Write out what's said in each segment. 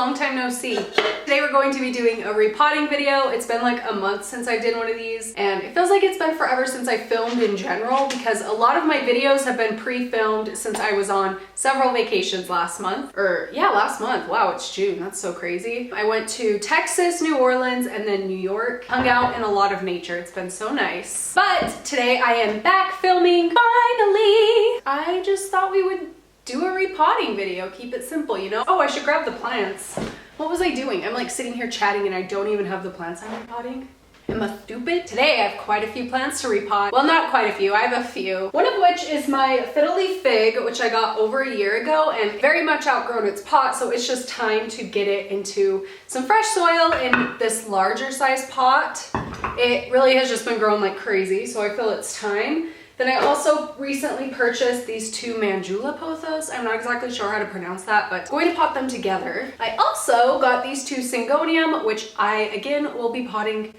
long time no see. Today we're going to be doing a repotting video. It's been like a month since I did one of these, and it feels like it's been forever since I filmed in general because a lot of my videos have been pre-filmed since I was on several vacations last month. Last month. Wow, it's June. That's so crazy. I went to Texas, New Orleans, and then New York. Hung out in a lot of nature. It's been so nice. But today I am back filming, finally! I just thought we would do a repotting video, keep it simple, you know? Oh, I should grab the plants. What was I doing? I'm like sitting here chatting and I don't even have the plants I'm repotting. Am I stupid? Today I have quite a few plants to repot. Well, not quite a few, I have a few. One of which is my fiddle leaf fig, which I got over a year ago and very much outgrown its pot, so it's just time to get it into some fresh soil in this larger size pot. It really has just been growing like crazy, so I feel it's time. Then I also recently purchased these two Mandula pothos. I'm not exactly sure how to pronounce that, but I'm going to pot them together. I also got these two Syngonium, which I, again, will be potting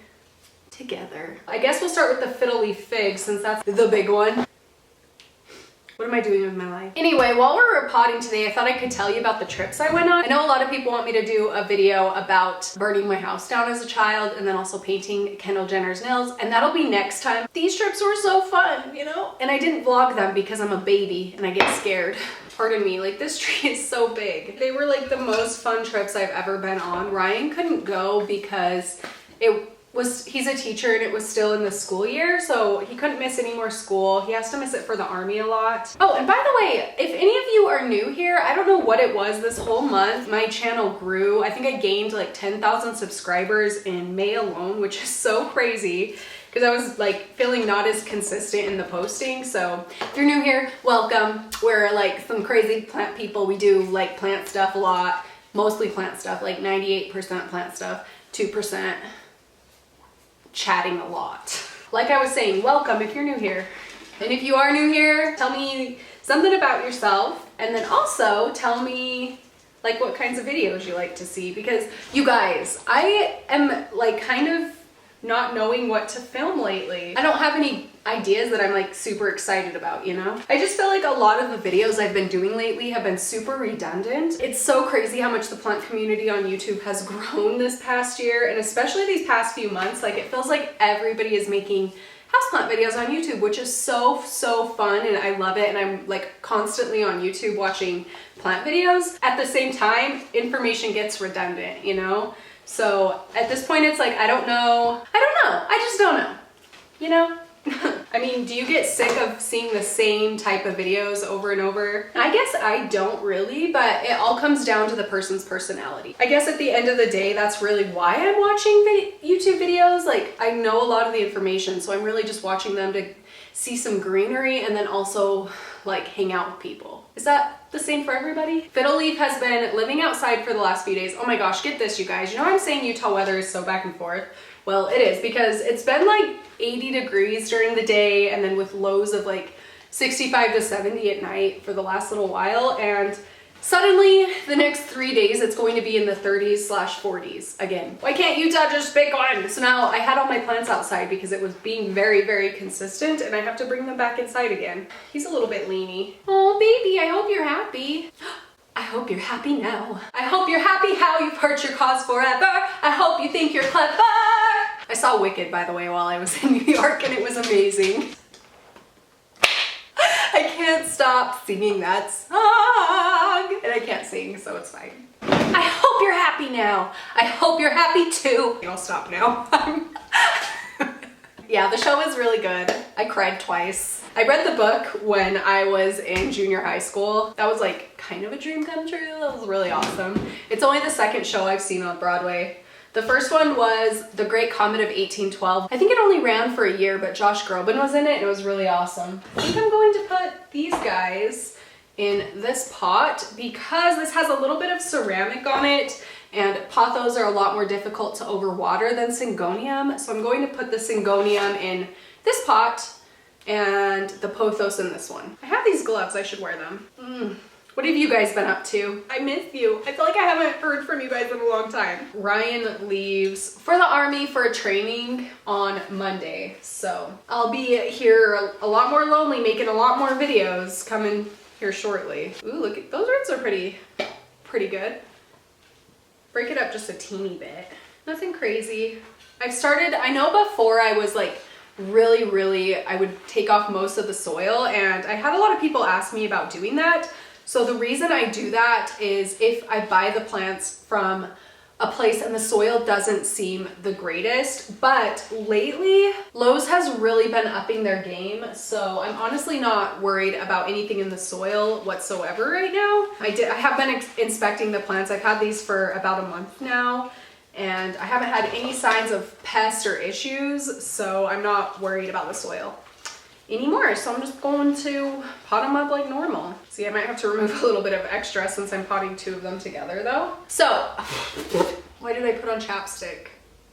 together. I guess we'll start with the fiddle leaf fig since that's the big one. What am I doing with my life? Anyway, while we're repotting today, I thought I could tell you about the trips I went on. I know a lot of people want me to do a video about burning my house down as a child and then also painting Kendall Jenner's nails, and that'll be next time. These trips were so fun, you know? And I didn't vlog them because I'm a baby and I get scared. Pardon me, like this tree is so big. They were like the most fun trips I've ever been on. Ryan couldn't go because he's a teacher and it was still in the school year, so he couldn't miss any more school. He has to miss it for the army a lot. Oh, and by the way, if any of you are new here, I don't know what it was this whole month. My channel grew. I think I gained like 10,000 subscribers in May alone, which is so crazy because I was like feeling not as consistent in the posting. So if you're new here, welcome. We're like some crazy plant people. We do like plant stuff a lot, mostly plant stuff, like 98% plant stuff, 2% chatting a lot. Like I was saying, welcome if you're new here. And if you are new here, tell me something about yourself, and then also tell me like what kinds of videos you like to see, because you guys, I am like kind of not knowing what to film lately. I don't have any ideas that I'm like super excited about, you know? I just feel like a lot of the videos I've been doing lately have been super redundant. It's so crazy how much the plant community on YouTube has grown this past year, and especially these past few months. Like it feels like everybody is making houseplant videos on YouTube, which is so fun, and I love it, and I'm like constantly on YouTube watching plant videos. At the same time, information gets redundant, you know? So at this point it's like, I don't know, I just don't know, you know? I mean, do you get sick of seeing the same type of videos over and over? I guess I don't really, but it all comes down to the person's personality. I guess at the end of the day, that's really why I'm watching YouTube videos. Like, I know a lot of the information, so I'm really just watching them to see some greenery and then also like hang out with people. Is that the same for everybody? Fiddle leaf has been living outside for the last few days. Oh my gosh, get this, you guys. You know I'm saying Utah weather is so back and forth? Well, it is, because it's been like 80 degrees during the day and then with lows of like 65 to 70 at night for the last little while, and suddenly the next 3 days it's going to be in the 30s/40s again. Why can't Utah just pick one? So now I had all my plants outside because it was being very consistent, and I have to bring them back inside again. He's a little bit leany. Oh baby, I hope you're happy. I hope you're happy now. I hope you're happy how you've hurt your cause forever. I hope you think you're clever. I saw Wicked, by the way, while I was in New York, and it was amazing. I can't stop singing that song, and I can't sing, so it's fine. I hope you're happy now. I hope you're happy too. I'll stop now. Yeah, the show is really good. I cried twice. I read the book when I was in junior high school. That was like kind of a dream come true. That was really awesome. It's only the second show I've seen on Broadway. The first one was The Great Comet of 1812. I think it only ran for a year, but Josh Groban was in it and it was really awesome. I think I'm going to put these guys in this pot because this has a little bit of ceramic on it, and pothos are a lot more difficult to overwater than Syngonium. So I'm going to put the Syngonium in this pot and the pothos in this one. I have these gloves, I should wear them. What have you guys been up to? I miss you. I feel like I haven't heard from you guys in a long time. Ryan leaves for the army for a training on Monday, so I'll be here a lot more lonely, making a lot more videos coming here shortly. Ooh, look at those roots are pretty good. break it up just a teeny bit. Nothing crazy. I've started, I know before I was like really, I would take off most of the soil, and I had a lot of people ask me about doing that. So the reason I do that is if I buy the plants from a place and the soil doesn't seem the greatest, but lately Lowe's has really been upping their game, so I'm honestly not worried about anything in the soil whatsoever right now. I have been inspecting the plants. I've had these for about a month now, and I haven't had any signs of pests or issues, so I'm not worried about the soil anymore. So I'm just going to pot them up like normal. See, I might have to remove a little bit of extra since I'm potting 2 of them together though. So, why did I put on chapstick?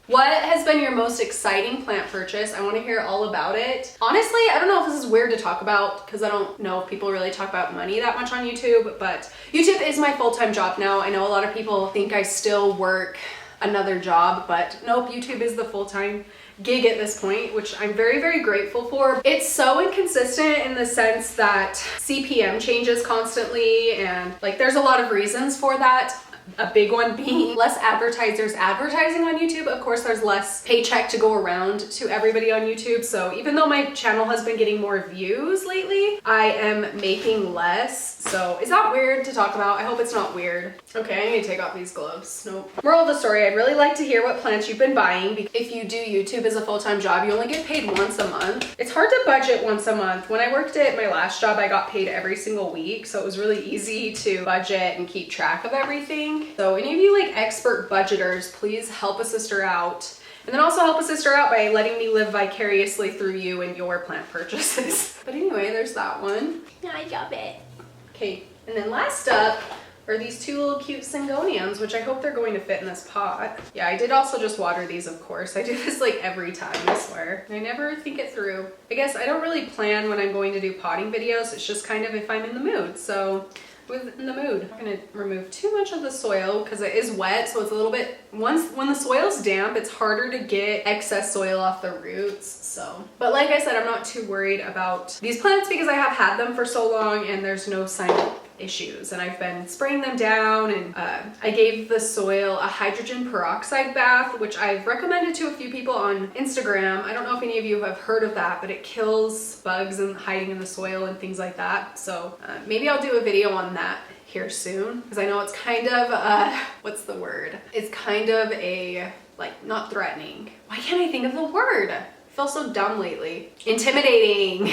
What has been your most exciting plant purchase? I want to hear all about it. Honestly, I don't know if this is weird to talk about because I don't know if people really talk about money that much on YouTube, but YouTube is my full-time job now. I know a lot of people think I still work another job, but nope, YouTube is the full-time gig at this point, which I'm very grateful for. It's so inconsistent in the sense that CPM changes constantly, and like there's a lot of reasons for that. A big one being less advertisers advertising on YouTube. Of course, there's less paycheck to go around to everybody on YouTube. So even though my channel has been getting more views lately, I am making less. So is that weird to talk about? I hope it's not weird. Okay, I need to take off these gloves. Nope. Moral of the story, I'd really like to hear what plants you've been buying. If you do YouTube as a full-time job, you only get paid once a month. It's hard to budget once a month. When I worked at my last job, I got paid every single week. So it was really easy to budget and keep track of everything. So any of you like expert budgeters, please help a sister out. And then also help a sister out by letting me live vicariously through you and your plant purchases. But anyway, there's that one. I love it. Okay, and then last up are these 2 little cute syngoniums, which I hope they're going to fit in this pot. Yeah, I did also just water these, of course. I do this like every time, I swear. I never think it through. I guess I don't really plan when I'm going to do potting videos. It's just kind of if I'm in the mood. So in the mood. I'm gonna remove too much of the soil because it is wet, so it's a little bit, when the soil's damp, it's harder to get excess soil off the roots. So, but like I said, I'm not too worried about these plants because I have had them for so long and there's no sign of issues, and I've been spraying them down, and I gave the soil a hydrogen peroxide bath, which I've recommended to a few people on Instagram. I don't know if any of you have heard of that, but it kills bugs and hiding in the soil and things like that. So maybe I'll do a video on that here soon, because I know it's kind of what's the word? It's kind of a, like, not threatening. Why can't I think of the word? I feel so dumb lately. Intimidating.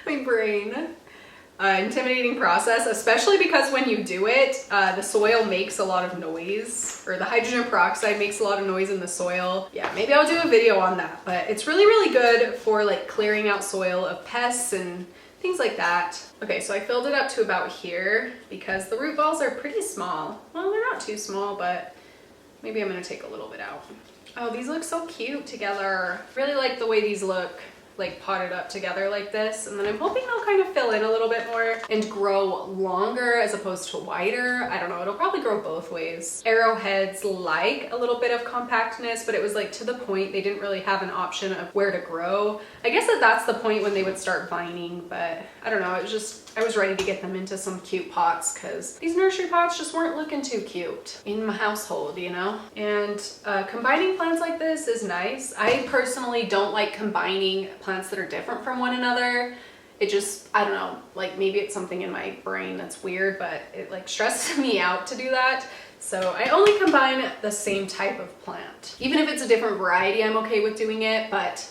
My brain. Intimidating process, especially because when you do it, the soil makes a lot of noise, or the hydrogen peroxide makes a lot of noise in the soil. Yeah, maybe I'll do a video on that, but it's really good for like clearing out soil of pests and things like that. Okay, so I filled it up to about here because the root balls are pretty small. Well, they're not too small, but maybe I'm gonna take a little bit out. Oh, these look so cute together. Really like the way these look, like potted up together like this, and then I'm hoping they'll kind of fill in a little bit more and grow longer as opposed to wider. I don't know, it'll probably grow both ways. Arrowheads like a little bit of compactness, but it was like to the point they didn't really have an option of where to grow. I guess that's the point when they would start vining, but I don't know, it was just, I was ready to get them into some cute pots because these nursery pots just weren't looking too cute in my household, you know? And combining plants like this is nice. I personally don't like combining plants that are different from one another. It just, I don't know, like maybe it's something in my brain that's weird, but it like stresses me out to do that. So I only combine the same type of plant. Even if it's a different variety, I'm okay with doing it, but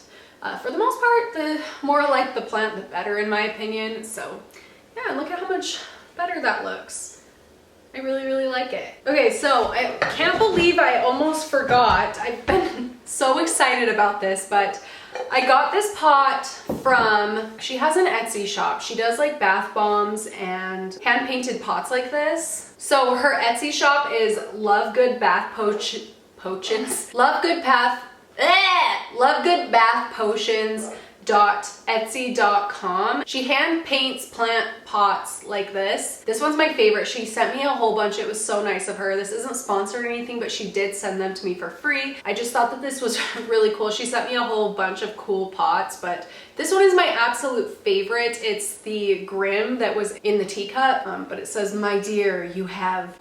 for the most part, the more like the plant, the better in my opinion. So yeah, look at how much better that looks. I really like it. Okay, so I can't believe I almost forgot. I've been so excited about this, but I got this pot from, she has an Etsy shop. She does like bath bombs and hand painted pots like this. So her Etsy shop is Lovegood Bath Potions. Lovegood Bath Potions .etsy.com. She hand paints plant pots like this. This one's my favorite. She sent me a whole bunch. It was so nice of her. This isn't sponsored or anything, but she did send them to me for free. I just thought that this was really cool. She sent me a whole bunch of cool pots, but this one is my absolute favorite. It's the Grim that was in the teacup, but it says, "My dear, you have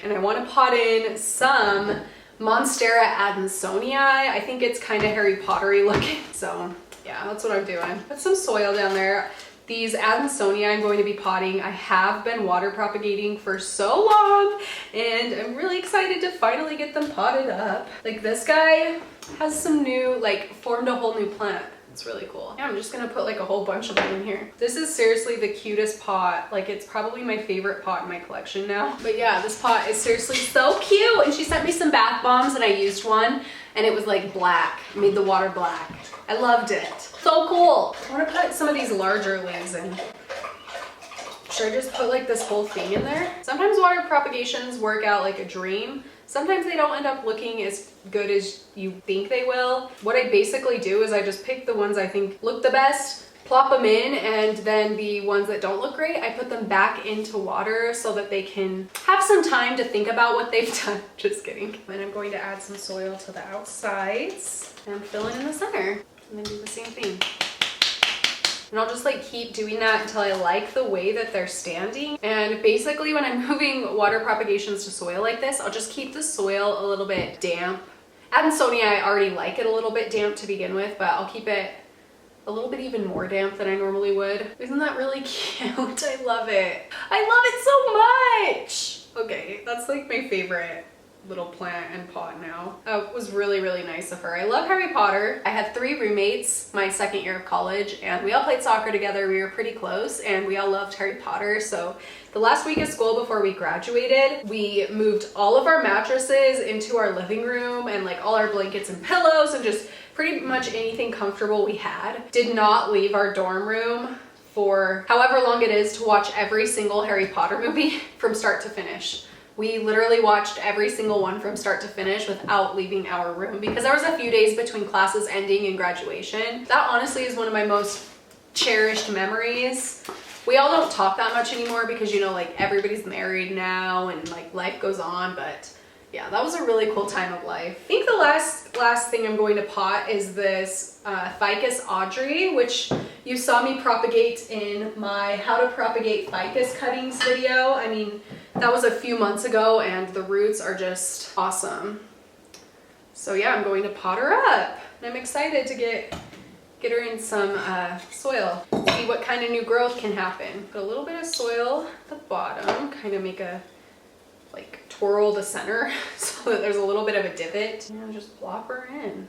And I want to pot in some Monstera adansonii. I think it's kind of Harry Pottery looking. So yeah, that's what I'm doing. Put some soil down there. These adansonii I'm going to be potting. I have been water propagating for so long and I'm really excited to finally get them potted up. Like this guy has some new, like formed a whole new plant. It's really cool. Yeah, I'm just gonna put like a whole bunch of them in here. This is seriously the cutest pot. Like it's probably my favorite pot in my collection now. But yeah, this pot is seriously so cute. And she sent me some bath bombs and I used one and it was like black. It made the water black. I loved it. So cool. I want to put some of these larger leaves in. Should I just put like this whole thing in there? Sometimes water propagations work out like a dream. Sometimes they don't end up looking as good as you think they will. What I basically do is I just pick the ones I think look the best, plop them in, and then the ones that don't look great, I put them back into water so that they can have some time to think about what they've done. Just kidding. And I'm going to add some soil to the outsides and fill in the center. And then do the same thing. And I'll just like keep doing that until I like the way that they're standing. And basically when I'm moving water propagations to soil like this, I'll just keep the soil a little bit damp. Adansonii, I already like it a little bit damp to begin with, but I'll keep it a little bit even more damp than I normally would. Isn't that really cute? I love it. I love it so much. Okay, that's like my favorite little plant and pot now. It was really, really nice of her. I love Harry Potter. I had 3 roommates my second year of college and we all played soccer together. We were pretty close and we all loved Harry Potter. So the last week of school before we graduated, we moved all of our mattresses into our living room and like all our blankets and pillows and just pretty much anything comfortable we had. Did not leave our dorm room for however long it is to watch every single Harry Potter movie from start to finish. We literally watched every single one from start to finish without leaving our room because there was a few days between classes ending and graduation. That honestly is one of my most cherished memories. We all don't talk that much anymore because, you know, like everybody's married now and like life goes on, but yeah, that was a really cool time of life. I think the last thing I'm going to pot is this Ficus Audrey, which you saw me propagate in my how to propagate ficus cuttings video. I mean, that was a few months ago and the roots are just awesome. So yeah, I'm going to pot her up and I'm excited to get her in some soil, see what kind of new growth can happen. Put a little bit of soil at the bottom, kind of make a like twirl the center so that there's a little bit of a divot and just plop her in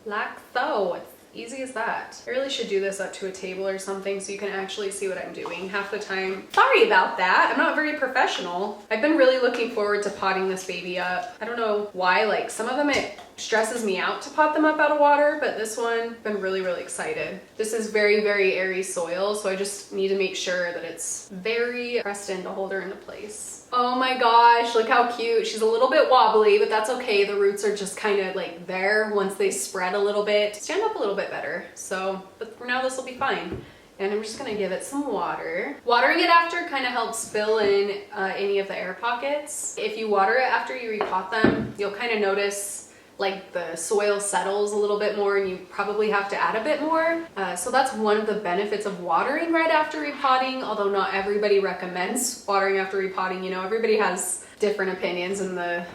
like so. It's easy as that. I really should do this up to a table or something so you can actually see what I'm doing half the time. Sorry about that. I'm not very professional. I've been really looking forward to potting this baby up. I don't know why, like some of them it stresses me out to pot them up out of water, but this one, I've been really, really excited. This is very, very airy soil, so I just need to make sure that it's very pressed in to hold her into place. Oh my gosh, look how cute. She's a little bit wobbly, but that's okay. The roots are just kind of like there once they spread a little bit. Stand up a little bit better. So, but for now this will be fine. And I'm just gonna give it some water. Watering it after kind of helps fill in any of the air pockets. If you water it after you repot them, you'll kind of notice like the soil settles a little bit more and you probably have to add a bit more. So that's one of the benefits of watering right after repotting, although not everybody recommends watering after repotting. You know, everybody has different opinions in the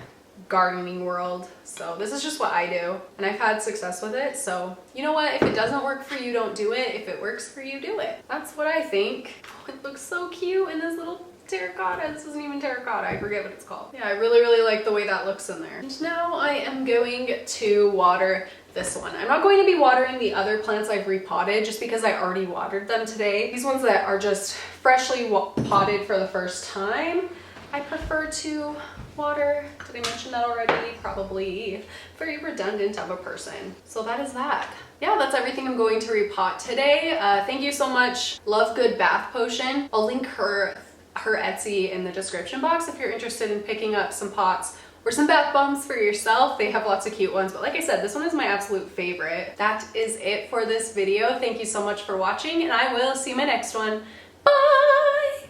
gardening world. So this is just what I do and I've had success with it. So you know what, if it doesn't work for you, don't do it. If it works for you, do it. That's what I think. Oh, it looks so cute in this little terracotta. This isn't even terracotta. I forget what it's called. Yeah, I really, really like the way that looks in there. And now I am going to water this one. I'm not going to be watering the other plants I've repotted just because I already watered them today. These ones that are just freshly potted for the first time, I prefer to water. Did I mention that already? Probably. Very redundant of a person. So that is that. Yeah, that's everything I'm going to repot today. Thank you so much, Lovegood Bath Potion. I'll link her Etsy in the description box if you're interested in picking up some pots or some bath bombs for yourself. They have lots of cute ones, but like I said, this one is my absolute favorite. That is it for this video. Thank you so much for watching and I will see you in my next one. Bye!